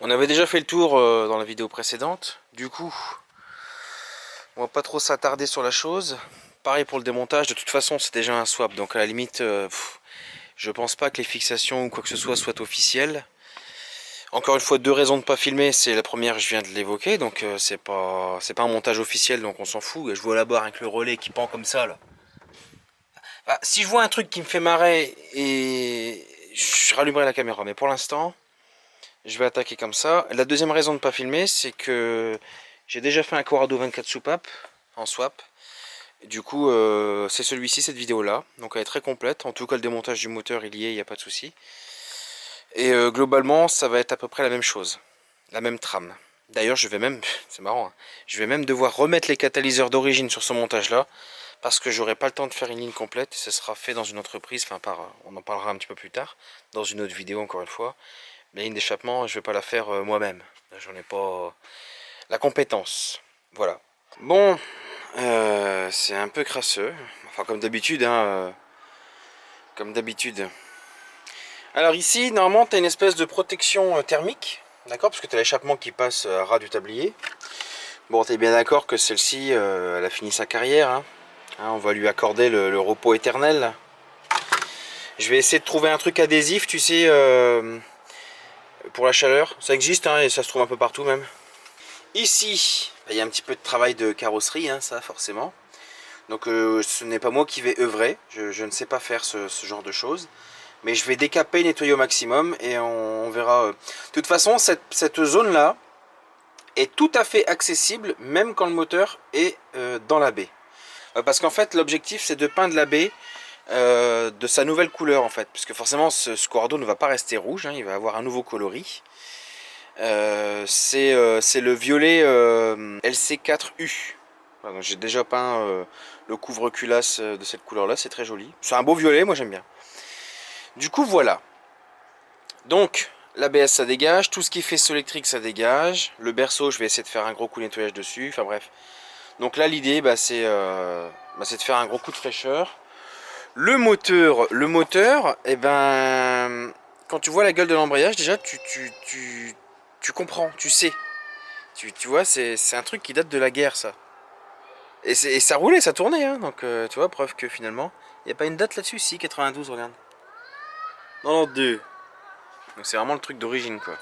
On avait déjà fait le tour dans la vidéo précédente. Du coup, on va pas trop s'attarder sur la chose. Pareil pour le démontage, de toute façon c'est déjà un swap. Donc à la limite, je pense pas que les fixations ou quoi que ce soit soient officielles. Encore une fois, deux raisons de pas filmer. C'est la première, je viens de l'évoquer. Donc c'est pas un montage officiel, donc on s'en fout. Je vois là-bas avec le relais qui pend comme ça là. Bah, si je vois un truc qui me fait marrer, et je rallumerai la caméra. Mais pour l'instant, je vais attaquer comme ça. La deuxième raison de ne pas filmer, c'est que j'ai déjà fait un Corrado 24 soupapes en swap. Et du coup, c'est celui-ci, cette vidéo-là. Donc elle est très complète. En tout cas, le démontage du moteur, il y est, il n'y a pas de souci. Et globalement, ça va être à peu près la même chose. La même trame. D'ailleurs, je vais même, c'est marrant, hein, je vais même devoir remettre les catalyseurs d'origine sur ce montage-là. Parce que j'aurai pas le temps de faire une ligne complète. Ce sera fait dans une entreprise, enfin on en parlera un petit peu plus tard. Dans une autre vidéo, encore une fois. La ligne d'échappement, je vais pas la faire moi-même. J'en ai pas la compétence. Voilà. Bon, c'est un peu crasseux. Enfin, comme d'habitude, hein. Comme d'habitude. Alors ici, normalement, tu as une espèce de protection thermique. D'accord? Parce que tu as l'échappement qui passe à ras du tablier. Bon, tu es bien d'accord que celle-ci, elle a fini sa carrière. Hein. Hein, on va lui accorder le repos éternel. Je vais essayer de trouver un truc adhésif, tu sais, pour la chaleur. Ça existe, hein, et ça se trouve un peu partout même. Ici, il y a un petit peu de travail de carrosserie, hein, ça forcément. Donc ce n'est pas moi qui vais œuvrer, je ne sais pas faire ce genre de choses. Mais je vais décaper, nettoyer au maximum et on verra. De toute façon, cette zone-là est tout à fait accessible, même quand le moteur est dans la baie. Parce qu'en fait, l'objectif, c'est de peindre la baie de sa nouvelle couleur, en fait. Puisque forcément, ce Corrado ne va pas rester rouge, hein, il va avoir un nouveau coloris. C'est le violet LC4U. J'ai déjà peint le couvre-culasse de cette couleur là, c'est très joli. C'est un beau violet, moi j'aime bien. Du coup voilà. Donc l'ABS ça dégage, tout ce qui est faisceau électrique ça dégage. Le berceau je vais essayer de faire un gros coup de nettoyage dessus, enfin bref. Donc là l'idée c'est de faire un gros coup de fraîcheur. Le moteur, eh ben, quand tu vois la gueule de l'embrayage déjà tu comprends, tu sais. Tu vois, c'est un truc qui date de la guerre, ça. Et ça roulait, ça tournait, hein. Donc, tu vois, preuve que finalement, il n'y a pas une date là-dessus. Si, 92, regarde. 92. Donc, c'est vraiment le truc d'origine, quoi.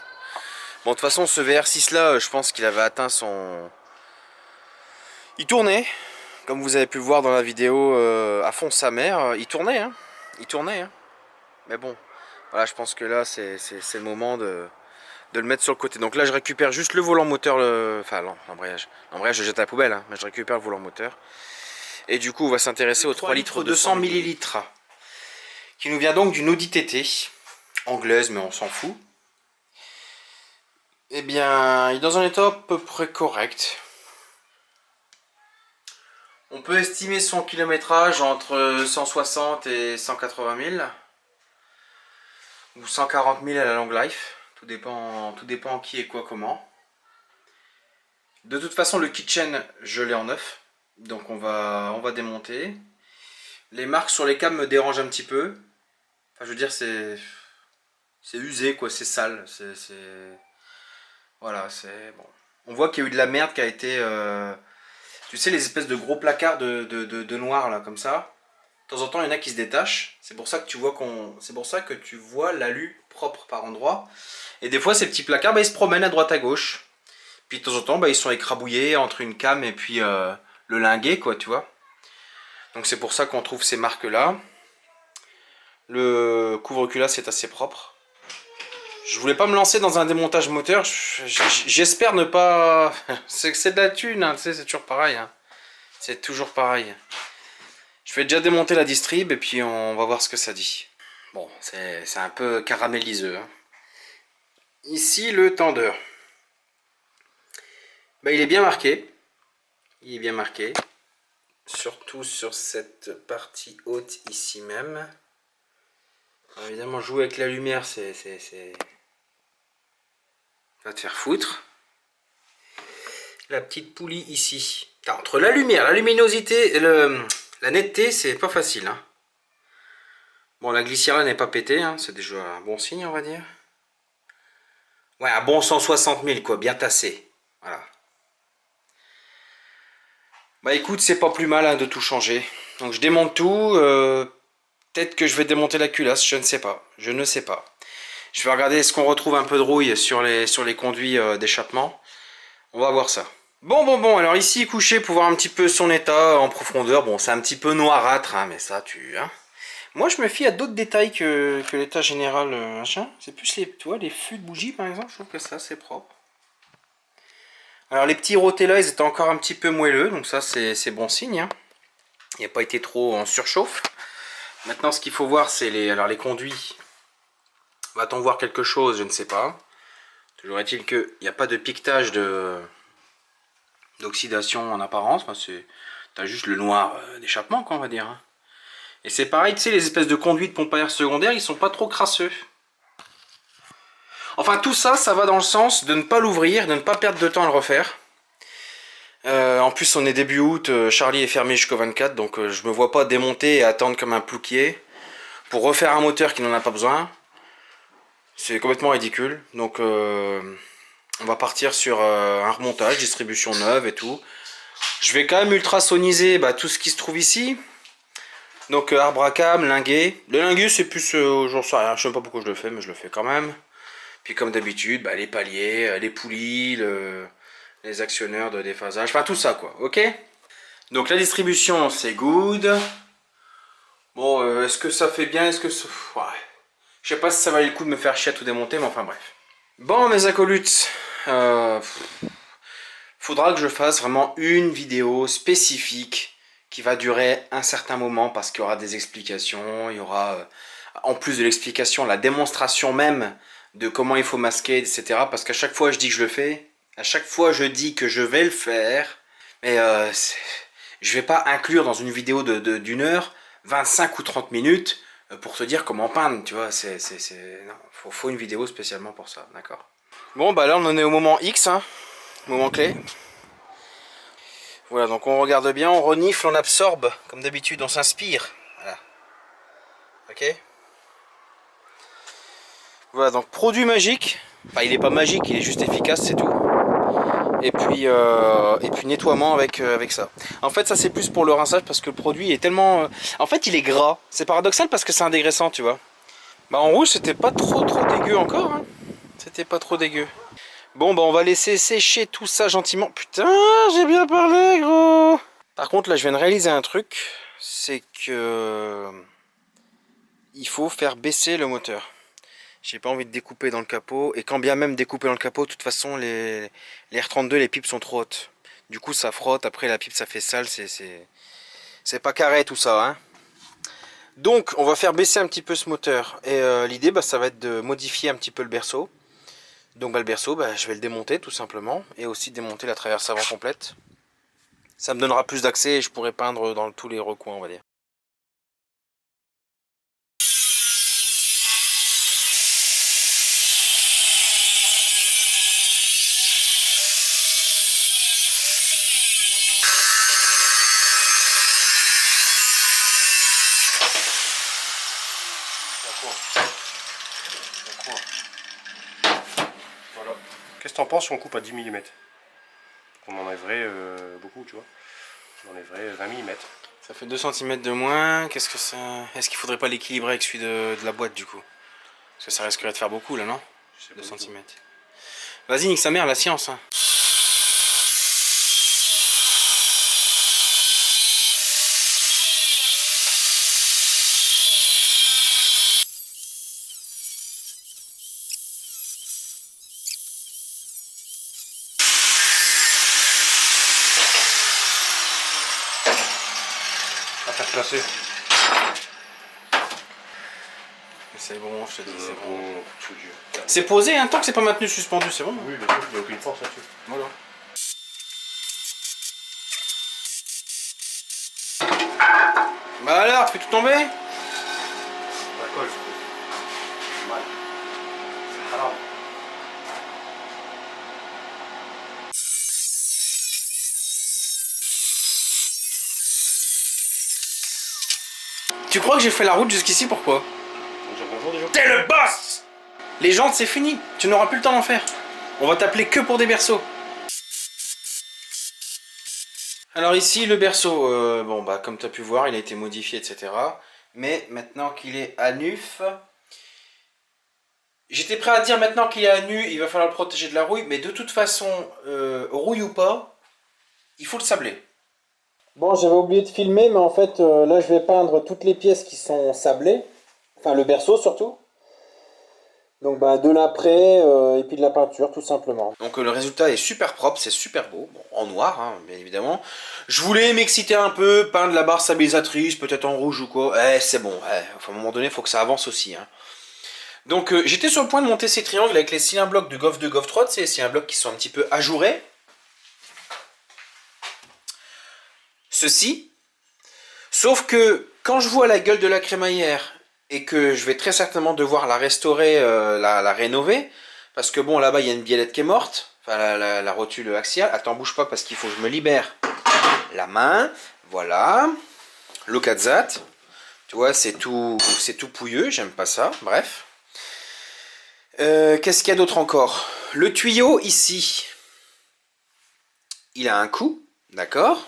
Bon, de toute façon, ce VR6 là, je pense qu'il avait atteint son. Il tournait, comme vous avez pu le voir dans la vidéo à fond sa mère. Il tournait, hein. Il tournait, hein. Mais bon, voilà, je pense que là, c'est le moment de le mettre sur le côté. Donc là je récupère juste le volant moteur, enfin l'embrayage. L'embrayage je jette à la poubelle, hein, mais je récupère le volant moteur. Et du coup on va s'intéresser au 3 litres 200 millilitres qui nous vient donc d'une Audi TT, anglaise mais on s'en fout. Eh bien il est dans un état à peu près correct. On peut estimer son kilométrage entre 160 et 180 000 ou 140 000 à la long life. Tout dépend qui et quoi comment. De toute façon, le kitchen, je l'ai en neuf. Donc on va démonter. Les marques sur les câbles me dérangent un petit peu. Enfin, je veux dire, c'est usé, quoi. C'est sale. Voilà, c'est bon. On voit qu'il y a eu de la merde qui a été... tu sais, les espèces de gros placards de noir, là, comme ça. De temps en temps, il y en a qui se détachent. C'est pour ça que tu vois c'est pour ça que tu vois l'alu propre par endroit. Et des fois, ces petits placards, bah, ils se promènent à droite à gauche. Puis de temps en temps, bah, ils sont écrabouillés entre une came et puis le linguet, quoi, tu vois. Donc c'est pour ça qu'on trouve ces marques-là. Le couvre-culasse est assez propre. Je voulais pas me lancer dans un démontage moteur. J'espère ne pas... C'est de la thune, hein, tu sais, c'est toujours pareil. Hein. C'est toujours pareil. Je vais déjà démonter la distrib et puis on va voir ce que ça dit. Bon, c'est un peu caraméliseux. Hein. Ici, le tendeur. Bah, il est bien marqué. Il est bien marqué. Surtout sur cette partie haute ici même. Alors évidemment, jouer avec la lumière, c'est... Va te faire foutre. La petite poulie ici. Alors, entre la lumière, la luminosité et la netteté, c'est pas facile. Hein. Bon, la glissière là n'est pas pétée, hein. C'est déjà un bon signe, on va dire. Ouais, un bon 160 000 quoi, bien tassé. Voilà. Bah écoute, c'est pas plus mal hein, de tout changer. Donc je démonte tout. Peut-être que je vais démonter la culasse, je ne sais pas. Je ne sais pas. Je vais regarder est-ce qu'on retrouve un peu de rouille sur les conduits d'échappement. On va voir ça. Bon, alors ici couché pour voir un petit peu son état en profondeur. Bon, c'est un petit peu noirâtre, hein, mais ça, hein. Moi, je me fie à d'autres détails que l'état général, machin. C'est plus les, tu vois, les fûts de bougies, par exemple. Je trouve que ça, c'est propre. Alors, les petits rotés là, ils étaient encore un petit peu moelleux, donc ça, c'est bon signe, hein. Il n'a pas été trop en surchauffe. Maintenant, ce qu'il faut voir, c'est les conduits. Va-t-on voir quelque chose? Je ne sais pas. Toujours est-il qu'il n'y a pas de piquetage d'oxydation en apparence. T'as juste le noir d'échappement, quoi, on va dire, hein. Et c'est pareil, tu sais, les espèces de conduits de pompe à air secondaire, ils sont pas trop crasseux. Enfin, tout ça, ça va dans le sens de ne pas l'ouvrir, de ne pas perdre de temps à le refaire. En plus, on est début août, Charlie est fermé jusqu'au 24, donc je me vois pas démonter et attendre comme un plouquier pour refaire un moteur qui n'en a pas besoin. C'est complètement ridicule. Donc, on va partir sur un remontage, distribution neuve et tout. Je vais quand même ultrasoniser tout ce qui se trouve ici. Donc arbre à cam, linguet. Le linguet c'est plus, j'en sais rien, je sais même pas pourquoi je le fais, mais je le fais quand même. Puis comme d'habitude, les paliers, les poulies, les actionneurs de déphasage, enfin tout ça quoi, ok. Donc la distribution c'est good. Bon, est-ce que ça fait bien, est-ce que ça... Ouais. Je sais pas si ça valait le coup de me faire chier à tout démonter, mais enfin bref. Bon mes acolytes, faudra que je fasse vraiment une vidéo spécifique qui va durer un certain moment parce qu'il y aura des explications, il y aura en plus de l'explication la démonstration même de comment il faut masquer, etc. Parce qu'à chaque fois je dis que je le fais, à chaque fois je dis que je vais le faire, mais je vais pas inclure dans une vidéo d'une heure 25 ou 30 minutes pour te dire comment peindre, tu vois, non, faut une vidéo spécialement pour ça, d'accord. Bon là on en est au moment X, hein, moment clé. Voilà, donc on regarde bien, on renifle, on absorbe, comme d'habitude, on s'inspire. Voilà. Ok. Voilà, donc produit magique. Enfin, il n'est pas magique, il est juste efficace, c'est tout. Et puis nettoiement avec ça. En fait, ça c'est plus pour le rinçage parce que le produit est tellement... En fait, il est gras. C'est paradoxal parce que c'est un dégraissant, tu vois. En rouge, c'était pas trop dégueu encore, hein. C'était pas trop dégueu. Bon, on va laisser sécher tout ça gentiment. Putain, j'ai bien parlé, gros. Par contre, là, je viens de réaliser un truc, c'est que il faut faire baisser le moteur. J'ai pas envie de découper dans le capot, et quand bien même découper dans le capot, de toute façon, les R32, les pipes sont trop hautes. Du coup, ça frotte, après la pipe, ça fait sale, c'est pas carré tout ça, hein. Donc, on va faire baisser un petit peu ce moteur, et l'idée, ça va être de modifier un petit peu le berceau. Donc, le berceau, je vais le démonter tout simplement, et aussi démonter la traverse avant complète. Ça me donnera plus d'accès et je pourrai peindre dans tous les recoins, on va dire. Voilà. Qu'est-ce que t'en penses si on coupe à 10 mm? On enlèverait beaucoup, tu vois. On enlèverait 20 mm. Ça fait 2 cm de moins. Qu'est-ce que ça... Est-ce qu'il faudrait pas l'équilibrer avec celui de la boîte du coup? Parce que ça risquerait de faire beaucoup là, non? 2 cm. Vas-y, nique sa mère, la science, hein. À faire placer. C'est bon, je te dis, c'est bon. Dieu. C'est posé, hein, tant que c'est pas maintenu suspendu, c'est bon. Oui, bien sûr, il n'y a aucune force là-dessus. Voilà. Alors, tu fais tout tomber? Ça colle. Mal. Alors. Tu crois que j'ai fait la route jusqu'ici, pourquoi? On dit bonjour déjà. T'es le boss! Les jantes, c'est fini. Tu n'auras plus le temps d'en faire. On va t'appeler que pour des berceaux. Alors ici, le berceau, bon bah comme tu as pu voir, il a été modifié, etc. Mais maintenant qu'il est à nuf, j'étais prêt à dire maintenant qu'il est à nu, il va falloir le protéger de la rouille, mais de toute façon, rouille ou pas, il faut le sabler. Bon, j'avais oublié de filmer, mais en fait, là, je vais peindre toutes les pièces qui sont sablées. Enfin, le berceau surtout. Donc, bah, de l'après et puis de la peinture, tout simplement. Donc, le résultat est super propre, c'est super beau. Bon, en noir, hein, bien évidemment. Je voulais m'exciter un peu, peindre la barre stabilisatrice, peut-être en rouge ou quoi. C'est bon. Enfin, à un moment donné, il faut que ça avance aussi. Hein. Donc, j'étais sur le point de monter ces triangles avec les cylindres blocs de Goff 2, Goff 3. C'est ces blocs qui sont un petit peu ajourés. Ceci. Sauf que quand je vois la gueule de la crémaillère et que je vais très certainement devoir la restaurer, la rénover, parce que bon, là-bas, il y a une biellette qui est morte, enfin la rotule axiale. Attends, bouge pas parce qu'il faut que je me libère la main. Voilà. L'Okazat. Tu vois, c'est tout pouilleux, j'aime pas ça. Bref. Qu'est-ce qu'il y a d'autre encore? Le tuyau ici, il a un coup, d'accord?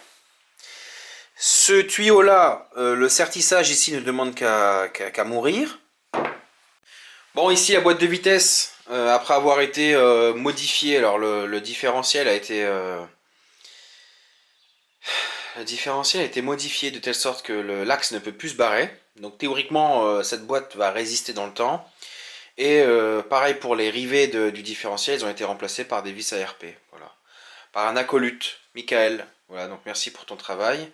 Ce tuyau-là, le sertissage ici ne demande qu'à mourir. Bon, ici la boîte de vitesse, après avoir été modifiée, alors le différentiel a été... le différentiel a été modifié de telle sorte que l'axe ne peut plus se barrer. Donc théoriquement, cette boîte va résister dans le temps. Et pareil pour les rivets du différentiel, ils ont été remplacés par des vis ARP. Voilà. Par un acolyte, Michael. Voilà, donc merci pour ton travail.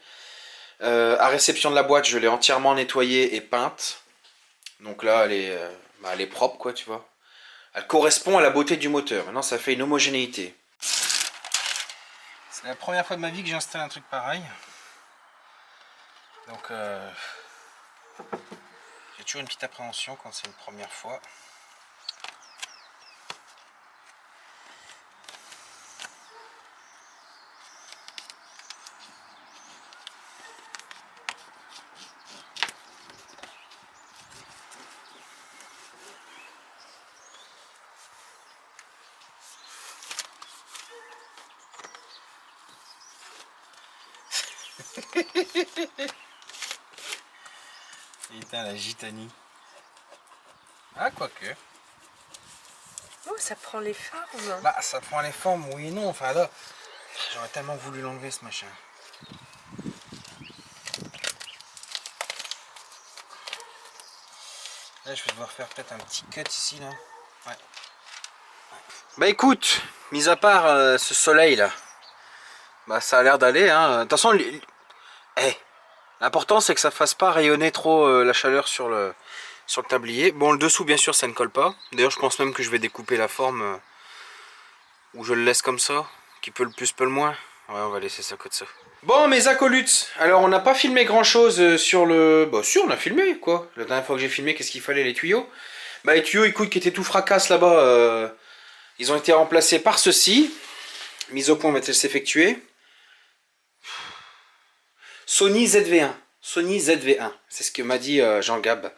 À réception de la boîte, je l'ai entièrement nettoyée et peinte. Donc là, elle est propre, quoi, tu vois. Elle correspond à la beauté du moteur. Maintenant, ça fait une homogénéité. C'est la première fois de ma vie que j'installe un truc pareil. Donc, j'ai toujours une petite appréhension quand c'est une première fois. Putain, la gitanie. Ah, quoique. Oh, ça prend les formes. Bah, ça prend les formes, oui et non. Enfin, là, j'aurais tellement voulu l'enlever, ce machin. Là, je vais devoir faire peut-être un petit cut ici, là. Ouais. Bah, écoute, mis à part ce soleil-là, bah, ça a l'air d'aller, hein. De toute façon, l'important, c'est que ça fasse pas rayonner trop la chaleur sur le tablier. Bon, le dessous, bien sûr, ça ne colle pas. D'ailleurs, je pense même que je vais découper la forme ou je le laisse comme ça. Qui peut le plus, peut le moins. Ouais, on va laisser ça comme ça. Bon, mes acolytes. Alors, on n'a pas filmé grand-chose sur le... Bah, si, on a filmé, quoi. La dernière fois que j'ai filmé, qu'est-ce qu'il fallait, les tuyaux? Bah, les tuyaux, écoute, qui étaient tout fracasse là-bas, ils ont été remplacés par ceci. Mise au point va-t-elle s'effectuer? Sony ZV1. Sony ZV1. C'est ce que m'a dit Jean Gab.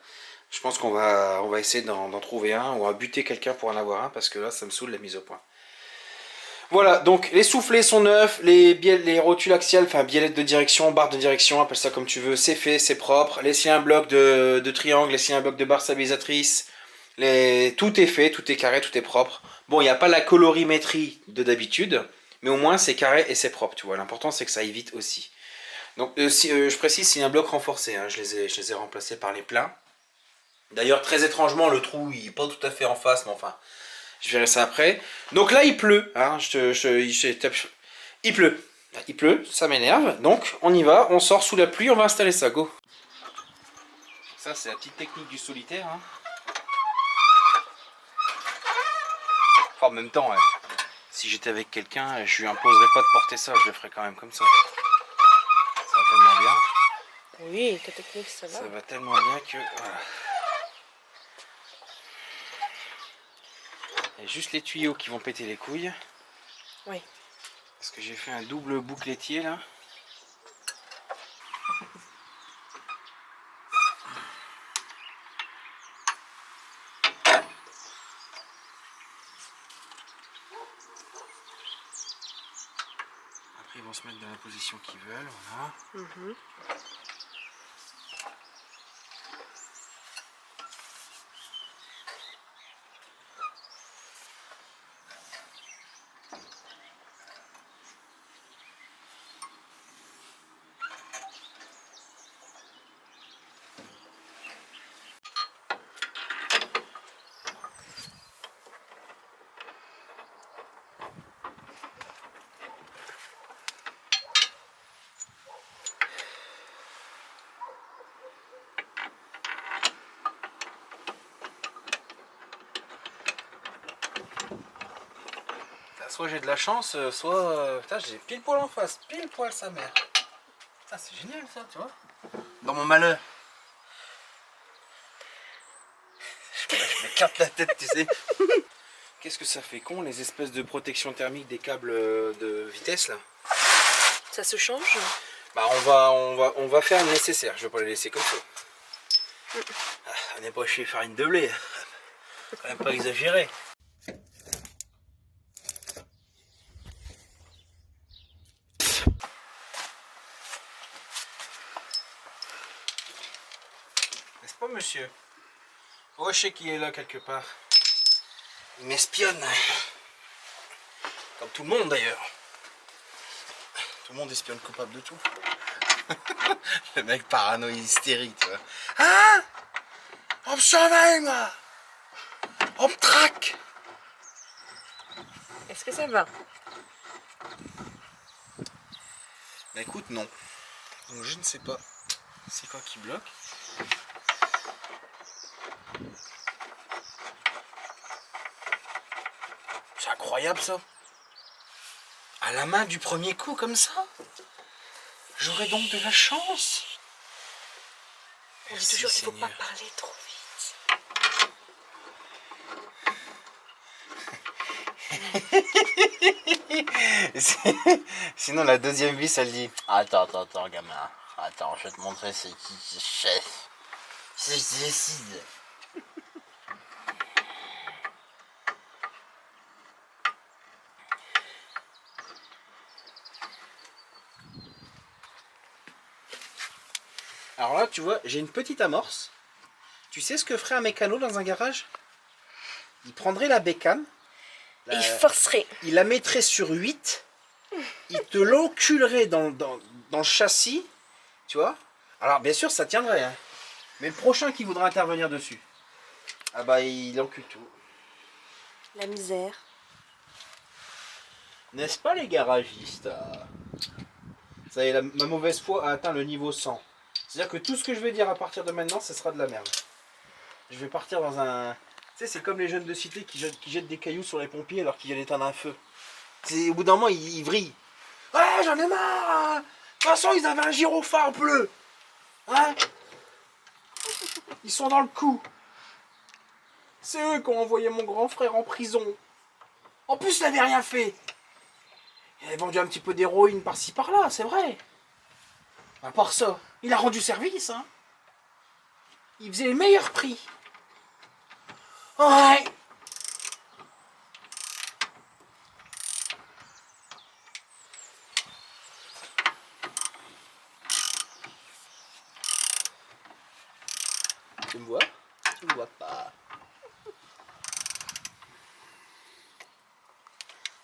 Je pense qu'on va essayer d'en trouver un. On va buter quelqu'un pour en avoir un parce que là, ça me saoule la mise au point. Voilà, donc les soufflets sont neufs, les rotules axiales, enfin biellettes de direction, barre de direction, appelle ça comme tu veux, c'est fait, c'est propre. Les cylindres blocs de triangle, les cylindres blocs de barre stabilisatrice, tout est fait, tout est carré, tout est propre. Bon, il n'y a pas la colorimétrie de d'habitude, mais au moins c'est carré et c'est propre, tu vois. L'important c'est que ça aille vite aussi. Donc je précise, c'est un bloc renforcé, hein. Je les ai remplacés par les pleins. D'ailleurs, très étrangement, le trou il n'est pas tout à fait en face, mais enfin, je verrai ça après. Donc là, il pleut. Hein, il pleut. Il pleut, ça m'énerve. Donc, on y va, on sort sous la pluie, on va installer ça. Go. Ça, c'est la petite technique du solitaire. Hein. Enfin, en même temps, ouais. Si j'étais avec quelqu'un, je lui imposerais pas de porter ça. Je le ferais quand même comme ça. Ça va tellement bien. Oui, ta technique, ça va. Ça va tellement bien que... Voilà. Il y a juste les tuyaux qui vont péter les couilles. Oui. Parce que j'ai fait un double boucle laitier là. Ils vont se mettre dans la position qu'ils veulent, voilà. Mhm. Soit j'ai de la chance, soit... putain, j'ai pile poil en face, pile poil sa mère. Putain, c'est génial ça, tu vois. Dans mon malheur. Je m'écarte la tête, tu sais. Qu'est-ce que ça fait con, les espèces de protection thermique des câbles de vitesse, là. Ça se change? Bah, on va faire le nécessaire, je vais pas les laisser comme ça. Ah, on n'est pas chez Farine de Blé. Faut quand même pas exagérer. N'est-ce pas, monsieur? Oh, je sais qu'il est là quelque part. Il m'espionne. Comme tout le monde d'ailleurs. Tout le monde espionne coupable de tout. Le mec parano hystérique, tu vois. Hein? On me surveille, moi! On me traque! Est-ce que ça va? Bah écoute, non. Donc je ne sais pas. C'est quoi qui bloque? C'est incroyable ça. À la main du premier coup comme ça. J'aurais donc de la chance. On dit toujours qu'il ne faut pas parler trop vite. Sinon la deuxième vis elle dit attends gamin. Attends, je vais te montrer c'est qui chef. Si je décide. Alors là, tu vois, j'ai une petite amorce. Tu sais ce que ferait un mécano dans un garage? Il prendrait la bécane. Et il forcerait. Il la mettrait sur 8. Il te l'enculerait dans le châssis. Tu vois? Alors bien sûr, ça tiendrait. Hein. Mais le prochain qui voudra intervenir dessus, ah bah il encule tout. La misère. N'est-ce pas les garagistes? Ça y est, ma mauvaise foi a atteint le niveau 100. C'est-à-dire que tout ce que je vais dire à partir de maintenant, ce sera de la merde. Je vais partir dans un... Tu sais, c'est comme les jeunes de cité qui jettent des cailloux sur les pompiers alors qu'ils viennent éteindre un feu. Au bout d'un moment, ils vrillent. Ouais, j'en ai marre. De toute façon, ils avaient un gyrophare bleu. Hein? Ils sont dans le coup. C'est eux qui ont envoyé mon grand frère en prison. En plus, il n'avait rien fait. Il avait vendu un petit peu d'héroïne par-ci par-là, c'est vrai. À part ça, il a rendu service, hein. Il faisait les meilleurs prix. Ouais. Tu me vois? Tu me vois pas.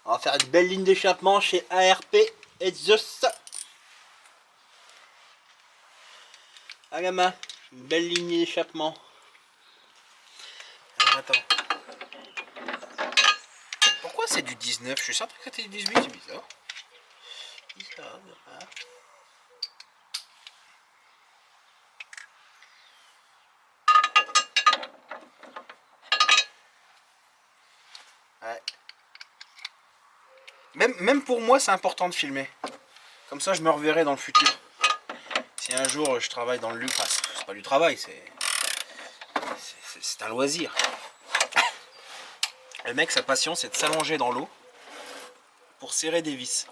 On va faire une belle ligne d'échappement chez ARP et Zeus. Ah gamin, une belle ligne d'échappement. Alors attends. Pourquoi c'est du 19? Je suis certain que c'était du 18, c'est bizarre. Bizarre, hein. Ouais. Même pour moi, c'est important de filmer. Comme ça, je me reverrai dans le futur. Si un jour je travaille dans le luxe, enfin, c'est pas du travail, c'est un loisir. Le mec, sa passion, c'est de s'allonger dans l'eau pour serrer des vis.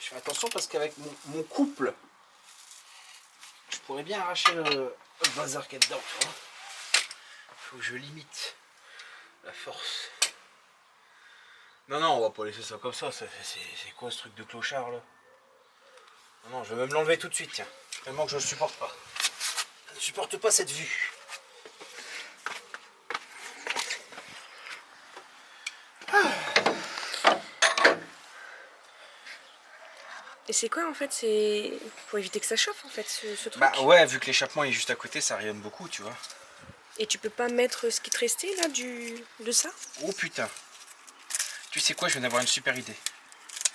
fais attention parce qu'avec mon couple, je pourrais bien arracher le bazar qu'il y a dedans. Tu vois. Faut que je limite la force. Non, non, on va pas laisser ça comme ça. C'est quoi ce truc de clochard là? Non, non, je vais même l'enlever tout de suite, tiens. Tellement que je ne supporte pas. Je ne supporte pas cette vue. Et c'est quoi en fait? C'est pour éviter que ça chauffe en fait ce truc. Bah ouais, vu que l'échappement est juste à côté, ça rayonne beaucoup, tu vois. Et tu peux pas mettre ce qui te restait là de ça? Oh putain. Tu sais quoi, je viens d'avoir une super idée.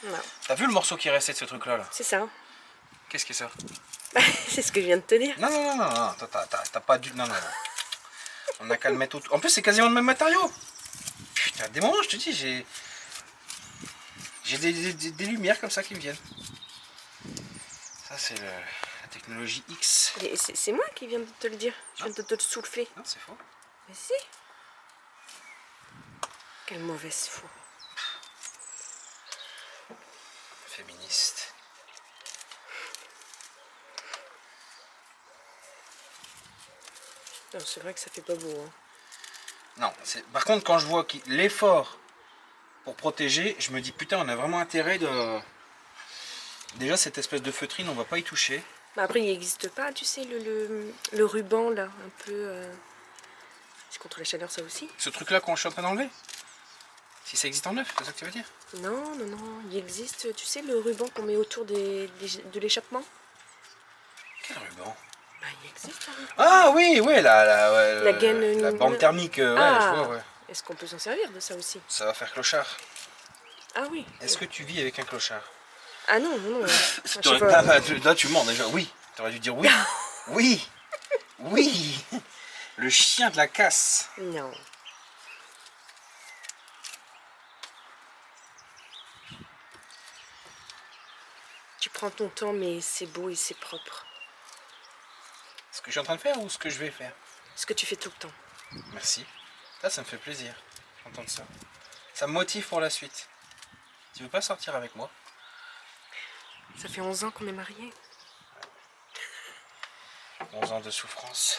Non. T'as vu le morceau qui restait de ce truc là? C'est ça. Qu'est-ce que c'est ça? C'est ce que je viens de te dire. Non, non, non, non, non, t'as pas du... Non, non, non. On a qu'à le mettre au... En plus, c'est quasiment le même matériau. Putain, des moments, je te dis, j'ai des lumières comme ça qui me viennent. Ça, c'est la technologie X. C'est moi qui viens de te le dire. Je viens de te le souffler. Non, c'est faux. Mais si. Quelle mauvaise foi. Féministe. Non, c'est vrai que ça fait pas beau. Hein. Non, par contre, quand je vois l'effort pour protéger, je me dis putain, on a vraiment intérêt de... Déjà, cette espèce de feutrine, on va pas y toucher. Bah après, il n'existe pas, tu sais, le ruban là, un peu. C'est contre la chaleur, ça aussi? Ce truc-là qu'on est en train d'enlever, si ça existe en neuf, c'est ça que tu veux dire? Non, non, non. Il existe, tu sais, le ruban qu'on met autour de l'échappement? Quel ruban? Bah, il existe un ruban. Ah oui, oui, La gaine. la bande thermique, ouais, Ah, je vois, ouais. est-ce qu'on peut s'en servir de ça aussi? Ça va faire clochard. Ah oui. Est-ce que tu vis avec un clochard? Ah non, non, non. Là, tu mens déjà, oui. T'aurais dû dire oui. Oui. Oui. Le chien de la casse. Non. Tu prends ton temps, mais c'est beau et c'est propre. Ce que je suis en train de faire ou ce que je vais faire? Ce que tu fais tout le temps. Merci. Ça me fait plaisir d'entendre ça. Ça me motive pour la suite. Tu veux pas sortir avec moi? Ça fait 11 ans qu'on est mariés. 11 ans de souffrance.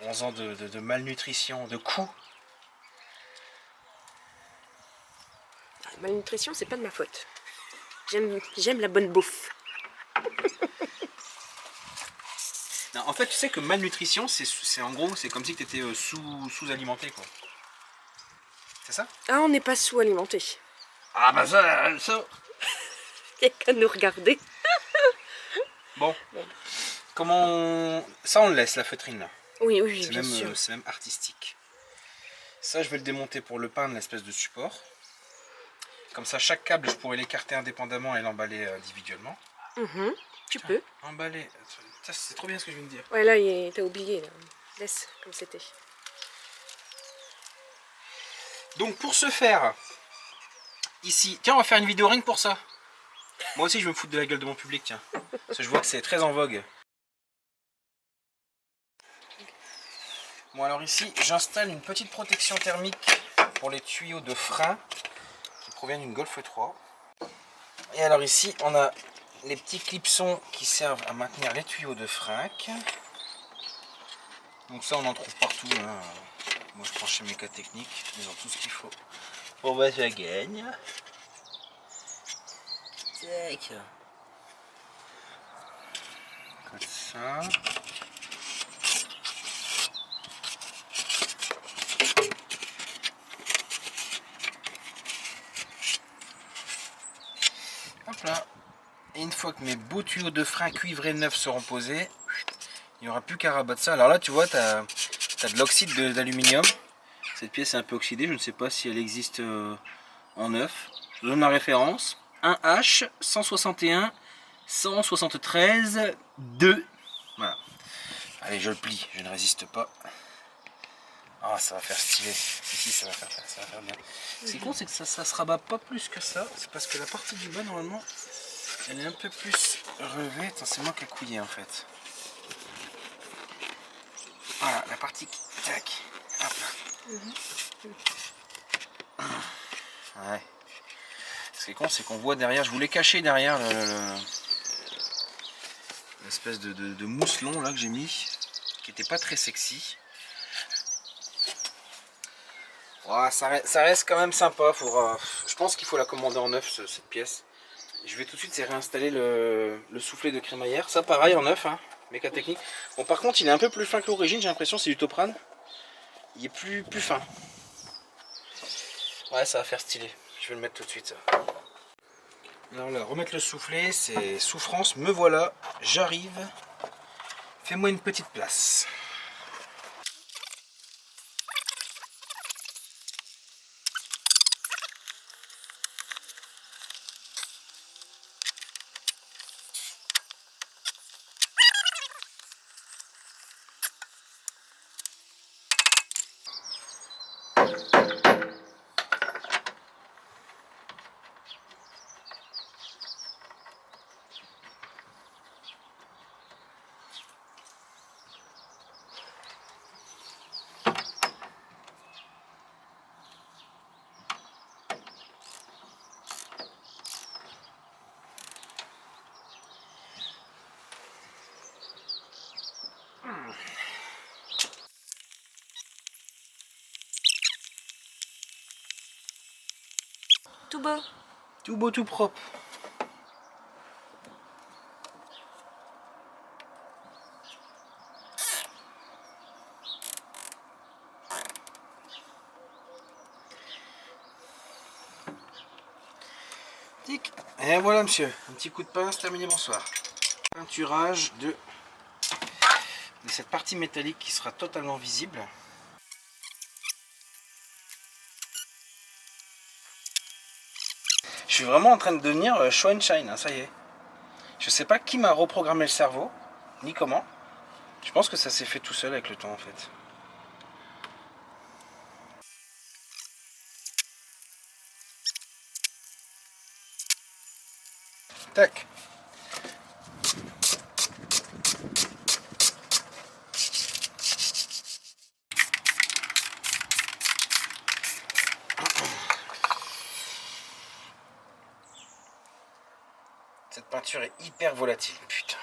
11 ans de malnutrition, de coups. La malnutrition, c'est pas de ma faute. J'aime la bonne bouffe. Non, en fait, tu sais que malnutrition, c'est en gros, c'est comme si tu étais sous-alimenté, quoi. C'est ça? Ah, on n'est pas sous-alimenté. Ah bah ça... Il n'y a qu'à nous regarder. Bon. Comment on... Ça, on le laisse, la feutrine, là. Oui, oui, bien sûr. C'est même artistique. Ça, je vais le démonter pour le peindre, l'espèce de support. Comme ça, chaque câble, je pourrais l'écarter indépendamment et l'emballer individuellement. Tu peux. Emballer. C'est trop bien ce que je viens de dire. Ouais, là, t'as oublié. Là. Laisse comme c'était. Donc, pour ce faire, ici... Tiens, on va faire une vidéo rien que pour ça. Moi aussi, je vais me foutre de la gueule de mon public, tiens. Parce que je vois que c'est très en vogue. Bon, alors ici, j'installe une petite protection thermique pour les tuyaux de frein qui proviennent d'une Golf 3. Et alors ici, on a les petits clipsons qui servent à maintenir les tuyaux de frein. Donc ça, on en trouve partout. Hein. Moi, je prends chez Méca Technique. Ils ont tout ce qu'il faut pour battre la gagne. Tac. Comme ça. Hop là. Et une fois que mes beaux tuyaux de frein cuivrés neufs seront posés, il n'y aura plus qu'à rabattre ça. Alors là, tu vois, tu as de l'oxyde d'aluminium. Cette pièce est un peu oxydée. Je ne sais pas si elle existe en neuf. Je donne la référence. 1H 161 173 2. Voilà. Allez, je le plie. Je ne résiste pas. Ah, ça va faire stylé. Ici, ça va faire bien. Ce qui compte, c'est que ça se rabat pas plus que ça. C'est parce que la partie du bas, normalement, elle est un peu plus relevée. Attends, c'est moi qui ai couillé en fait. Voilà, la partie qui... Tac. Hop là. Ouais. Parce Ce qui est con, c'est qu'on voit derrière, je voulais cacher derrière l'espèce de mousselon là que j'ai mis, qui était pas très sexy. Ouais, ça reste quand même sympa. Je pense qu'il faut la commander en neuf cette pièce. Je vais tout de suite réinstaller le soufflet de crémaillère. Ça pareil en neuf, hein, méca technique. Bon par contre il est un peu plus fin que l'origine, j'ai l'impression, c'est du Toprane. Il est plus fin. Ouais, ça va faire stylé. Je vais le mettre tout de suite ça. Alors là, remettre le soufflet, c'est souffrance. Me voilà, j'arrive. Fais-moi une petite place. Tout beau. Tout beau, tout propre. Tic. Et voilà monsieur, un petit coup de pince, terminé, bonsoir. Peinturage de cette partie métallique qui sera totalement visible. Je suis vraiment en train de devenir show and shine, hein, ça y est. Je sais pas qui m'a reprogrammé le cerveau, ni comment. Je pense que ça s'est fait tout seul avec le temps en fait. Tac. Cette peinture est hyper volatile, putain.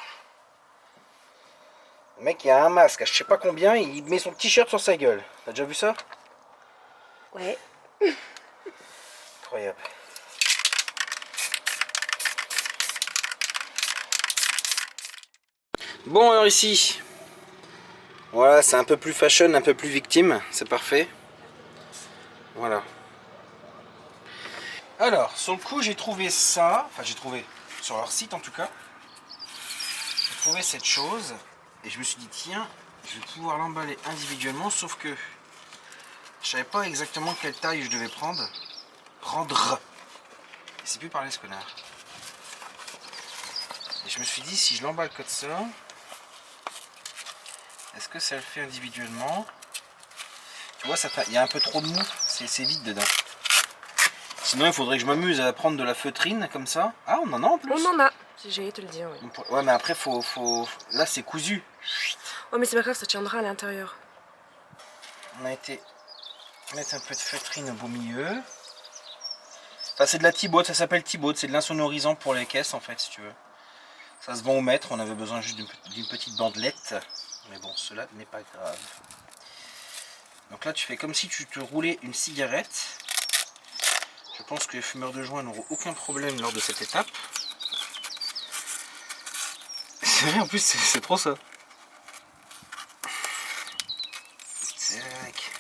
Le mec il a un masque à je sais pas combien, il met son t-shirt sur sa gueule. T'as déjà vu ça? Ouais. Incroyable. Bon alors ici, voilà, c'est un peu plus fashion, un peu plus victime, c'est parfait. Voilà. Alors, sur le coup j'ai trouvé ça, enfin j'ai trouvé, sur leur site en tout cas, j'ai trouvé cette chose, et je me suis dit tiens, je vais pouvoir l'emballer individuellement, sauf que je savais pas exactement quelle taille je devais prendre. Il sait plus parler ce connard. Et je me suis dit si je l'emballe comme ça, est-ce que ça le fait individuellement? Tu vois, il y a un peu trop de mou, c'est vide dedans. Sinon, il faudrait que je m'amuse à prendre de la feutrine comme ça. Ah, on en a en plus. On en a, j'allais te le dire, oui. Ouais, mais après, là, c'est cousu. Oh, mais c'est pas grave, ça tiendra à l'intérieur. On a été mettre un peu de feutrine au beau milieu. Enfin, c'est de la Thibaud, ça s'appelle Thibaud, c'est de l'insonorisant pour les caisses en fait, si tu veux. Ça se vend au mètre, on avait besoin juste d'une petite bandelette. Mais bon, cela n'est pas grave. Donc là, tu fais comme si tu te roulais une cigarette. Je pense que les fumeurs de joint n'auront aucun problème lors de cette étape. C'est vrai, en plus, c'est trop ça. Tac.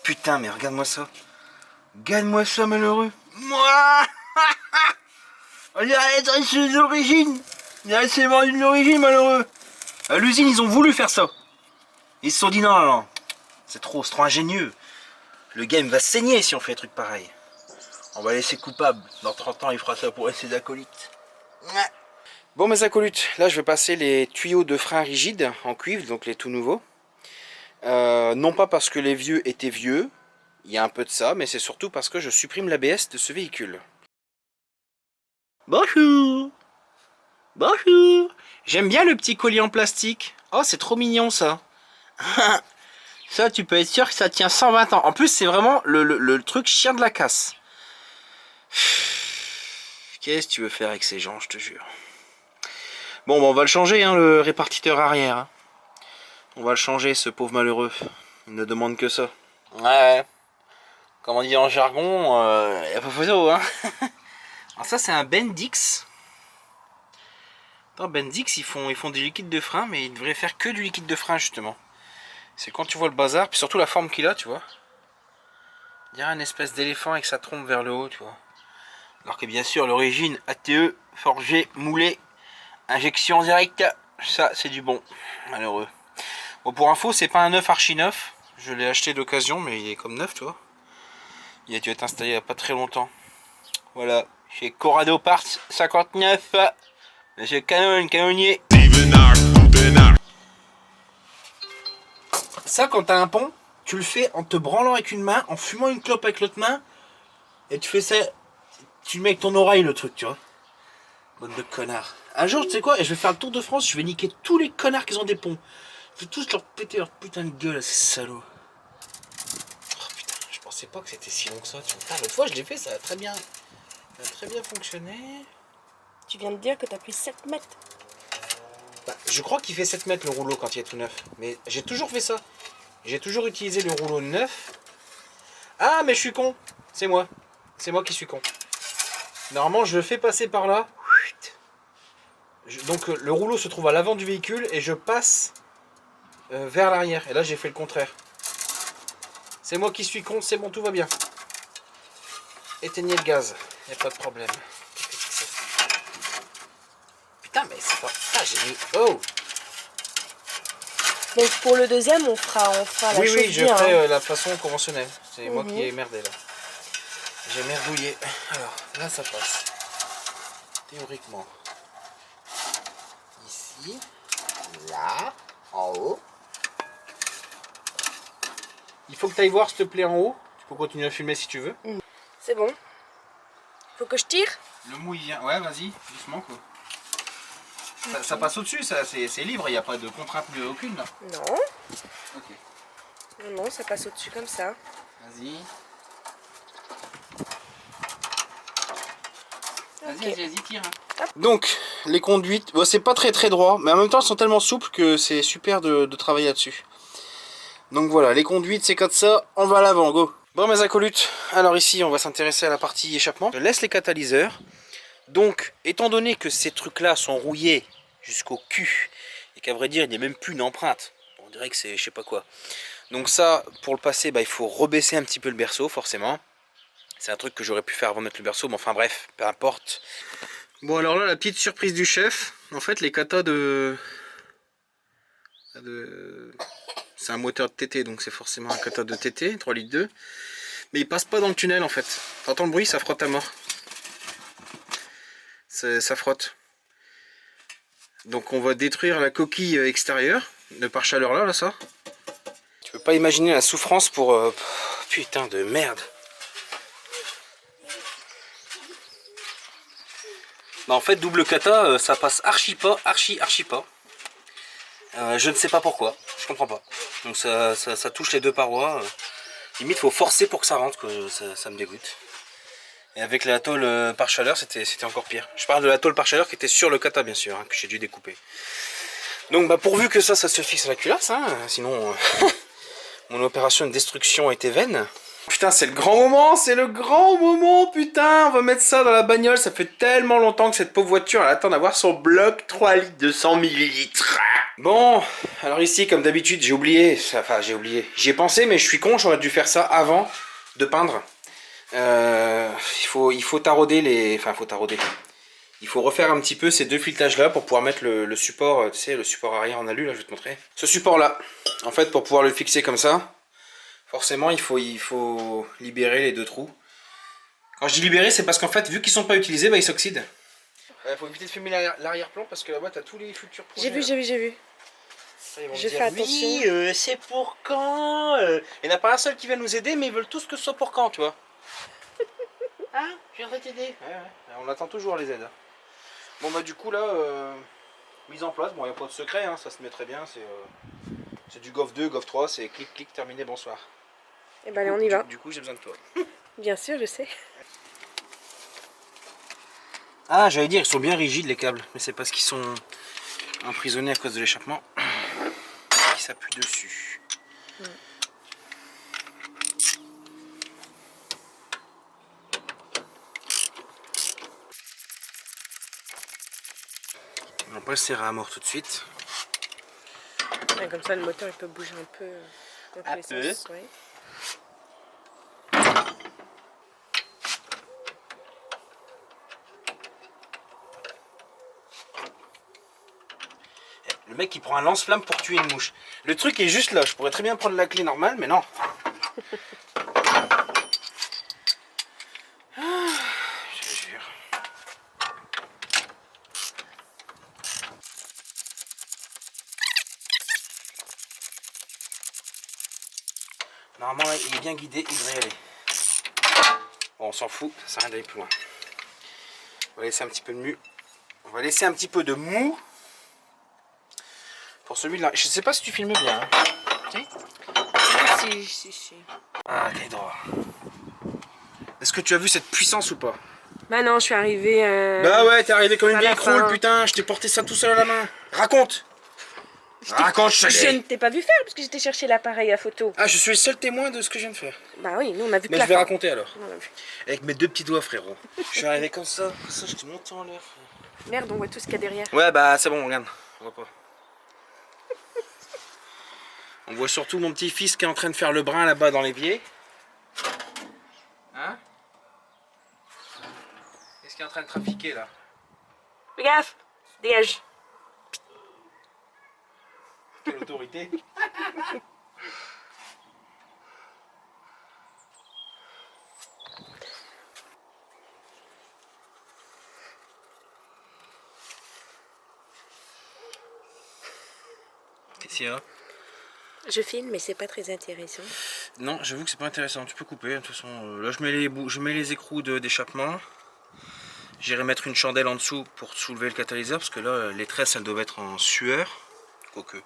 Putain, mais regarde-moi ça. Regarde-moi ça, malheureux. Moi. C'est l'origine. C'est vendu de l'origine, malheureux. À l'usine, ils ont voulu faire ça. Ils se sont dit non, non, non. C'est trop ingénieux. Le game va saigner si on fait un truc pareil. On va laisser coupable. Dans 30 ans, il fera ça pour ses acolytes. Bon, mes acolytes, là, je vais passer les tuyaux de frein rigides en cuivre, donc les tout nouveaux. Non pas parce que les vieux étaient vieux, il y a un peu de ça, mais c'est surtout parce que je supprime l'ABS de ce véhicule. Bonjour. Bonjour. J'aime bien le petit collier en plastique. Oh, c'est trop mignon ça. Ça, tu peux être sûr que ça tient 120 ans. En plus, c'est vraiment le truc chien de la casse. Qu'est-ce que tu veux faire avec ces gens, je te jure. Bon, bah, on va le changer, hein, le répartiteur arrière. Hein. On va le changer, ce pauvre malheureux. Il ne demande que ça. Ouais. Comme on dit en jargon, y a pas photo, hein. Alors ça, c'est un Bendix. Attends, Bendix, ils font du liquide de frein, mais ils devraient faire que du liquide de frein, justement. C'est quand tu vois le bazar, puis surtout la forme qu'il a, tu vois. Il y a une espèce d'éléphant avec sa trompe vers le haut, tu vois. Alors que bien sûr, l'origine ATE, forgé, moulé, injection directe, ça c'est du bon. Malheureux. Bon, pour info, c'est pas un neuf archi neuf. Je l'ai acheté d'occasion, mais il est comme neuf, tu vois. Il a dû être installé il n'y a pas très longtemps. Voilà, chez Corrado Parts 59, monsieur Canonnier. Ça, quand t'as un pont, tu le fais en te branlant avec une main, en fumant une clope avec l'autre main, et tu fais ça, tu le mets avec ton oreille le truc, tu vois. Bande de connards. Un jour, tu sais quoi, et je vais faire le tour de France, je vais niquer tous les connards qui ont des ponts. Je vais tous leur péter leur putain de gueule à ces salauds. Oh putain, je pensais pas que c'était si long que ça. L'autre fois, je l'ai fait, ça a très bien fonctionné. Tu viens de dire que t'as pris 7 mètres. Bah, je crois qu'il fait 7 mètres le rouleau quand il est tout neuf. Mais j'ai toujours fait ça. J'ai toujours utilisé le rouleau neuf. Ah, mais je suis con. C'est moi. C'est moi qui suis con. Normalement, je le fais passer par là. Donc, le rouleau se trouve à l'avant du véhicule et je passe vers l'arrière. Et là, j'ai fait le contraire. C'est moi qui suis con, c'est bon, tout va bien. Éteignez le gaz. Il n'y a pas de problème. Putain, mais c'est pas... Ah, j'ai mis... Oh! Donc pour le deuxième, on fera la chose Oui, je bien. ferai la façon conventionnelle. C'est moi qui ai merdé là. J'ai merdouillé. Alors, là ça passe. Théoriquement. Ici. Là. En haut. Il faut que tu ailles voir s'il te plaît en haut. Tu peux continuer à filmer si tu veux. C'est bon. Faut que je tire? Le mou il vient. Ouais, vas-y, doucement quoi. Ça passe au-dessus, ça c'est libre, il n'y a pas de contrainte aucune là. Non. Ok. Non, ça passe au-dessus comme ça. Vas-y. Ok. Vas-y, tire. Donc, les conduites, bon, c'est pas très droit, mais en même temps, elles sont tellement souples que c'est super de travailler là-dessus. Donc voilà, les conduites, c'est comme ça, on va à l'avant, go. Bon, mes acolytes, alors ici, on va s'intéresser à la partie échappement. Je laisse les catalyseurs. Donc, étant donné que ces trucs-là sont rouillés jusqu'au cul, et qu'à vrai dire, il n'y a même plus une empreinte, on dirait que c'est je sais pas quoi. Donc ça, pour le passer, bah, il faut rebaisser un petit peu le berceau, forcément. C'est un truc que j'aurais pu faire avant de mettre le berceau, mais enfin bref, peu importe. Bon, alors là, la petite surprise du chef, en fait, les katas c'est un moteur de TT, donc c'est forcément un kata de TT, 3 litres 2. Mais il passe pas dans le tunnel, en fait. T'entends le bruit, ça frotte à mort. Ça frotte. Donc on va détruire la coquille extérieure, de par chaleur là, ça. Tu peux pas imaginer la souffrance pour... putain de merde. Bah en fait, double kata, ça passe archi pas. Je ne sais pas pourquoi, je comprends pas. Donc ça touche les deux parois. Limite, faut forcer pour que ça rentre, que ça me dégoûte. Et avec la tôle par chaleur, c'était encore pire. Je parle de la tôle par chaleur qui était sur le kata, bien sûr, hein, que j'ai dû découper. Donc, bah, pourvu que ça se fixe à la culasse, hein, sinon mon opération de destruction a été vaine. Putain, c'est le grand moment, putain. On va mettre ça dans la bagnole. Ça fait tellement longtemps que cette pauvre voiture, elle attend d'avoir son bloc 3 litres de 100 millilitres. Bon, alors ici, comme d'habitude, j'ai oublié. Enfin, j'ai oublié. J'y ai pensé, mais je suis con, j'aurais dû faire ça avant de peindre. Il faut tarauder les... Enfin, il faut refaire un petit peu ces deux filettages là pour pouvoir mettre le support, tu sais, le support arrière en alu, là, je vais te montrer. Ce support là, en fait, pour pouvoir le fixer comme ça, forcément, il faut libérer les deux trous. Quand je dis libérer, c'est parce qu'en fait, vu qu'ils sont pas utilisés, bah, ils s'oxydent. Il faut éviter de filmer l'arrière-plan parce que là-bas, t'as tous les futurs projets. J'ai vu. Je fais attention. Oui, c'est pour quand Il n'y en a pas un seul qui va nous aider, mais ils veulent tous que ce soit pour quand, tu vois. Hein? Je viendrai t'aider. Ouais. On attend toujours les aides. Bon bah du coup là, mise en place, bon il n'y a pas de secret, hein, ça se met très bien, c'est du GOV 2, GOV 3, c'est clic clic terminé, bonsoir. Et ben allez, on y va. Du coup j'ai besoin de toi. Bien sûr, je sais. Ah j'allais dire, ils sont bien rigides les câbles, mais c'est parce qu'ils sont emprisonnés à cause de l'échappement qui s'appuie dessus. On va pas le serrer à mort tout de suite. Ouais, comme ça, le moteur il peut bouger un peu dans tous les sens. Ouais. Le mec il prend un lance-flamme pour tuer une mouche. Le truc est juste là, je pourrais très bien prendre la clé normale, mais non. Je te jure. Normalement là, il est bien guidé, il devrait y aller. Bon, on s'en fout, ça sert à rien d'aller plus loin. On va laisser un petit peu de mou. On va laisser un petit peu de mou. Pour celui-là, je sais pas si tu filmes bien. Hein. Si. Ah, quel droit. Est-ce que tu as vu cette puissance ou pas? Bah non, je suis arrivée. Bah ouais, t'es arrivé comme une à vieille la croule, fin. putain, je t'ai porté ça tout seul à la main. Raconte. Raconte, je Je sais. ne t'ai pas vu faire parce que j'étais chercher l'appareil à photo. Ah, je suis le seul témoin de ce que je viens de faire. Bah oui, nous on a vu que Mais la je vais fin. raconter alors. On a vu. Avec mes deux petits doigts, frérot. Je suis arrivé comme ça, je te monte en l'air. Merde, on voit tout ce qu'il y a derrière. Ouais, bah c'est bon, regarde. On voit pas. On voit surtout mon petit-fils qui est en train de faire le brin là-bas dans l'évier. Hein? Qu'est-ce qu'il est en train de trafiquer là? Fais gaffe, dégage. Quelle autorité? Qu'est-ce qu'il y a? Je filme, mais c'est pas très intéressant. Non, j'avoue que c'est pas intéressant. Tu peux couper. De toute façon, là je mets les écrous d'échappement. J'irai mettre une chandelle en dessous pour soulever le catalyseur parce que là les tresses elles doivent être en sueur. Quoique.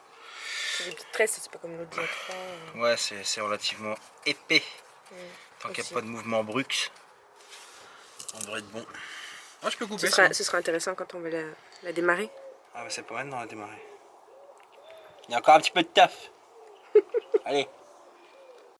C'est des petites tresses, c'est pas comme l'autre Dia3. Ouais, c'est relativement épais. Tant qu'il n'y a aussi. pas de mouvement brut, on devrait être bon. Ah, je peux couper. Ce sera intéressant quand on va la démarrer. Ah, mais c'est pas maintenant à démarrer. Il y a encore un petit peu de taf. Allez.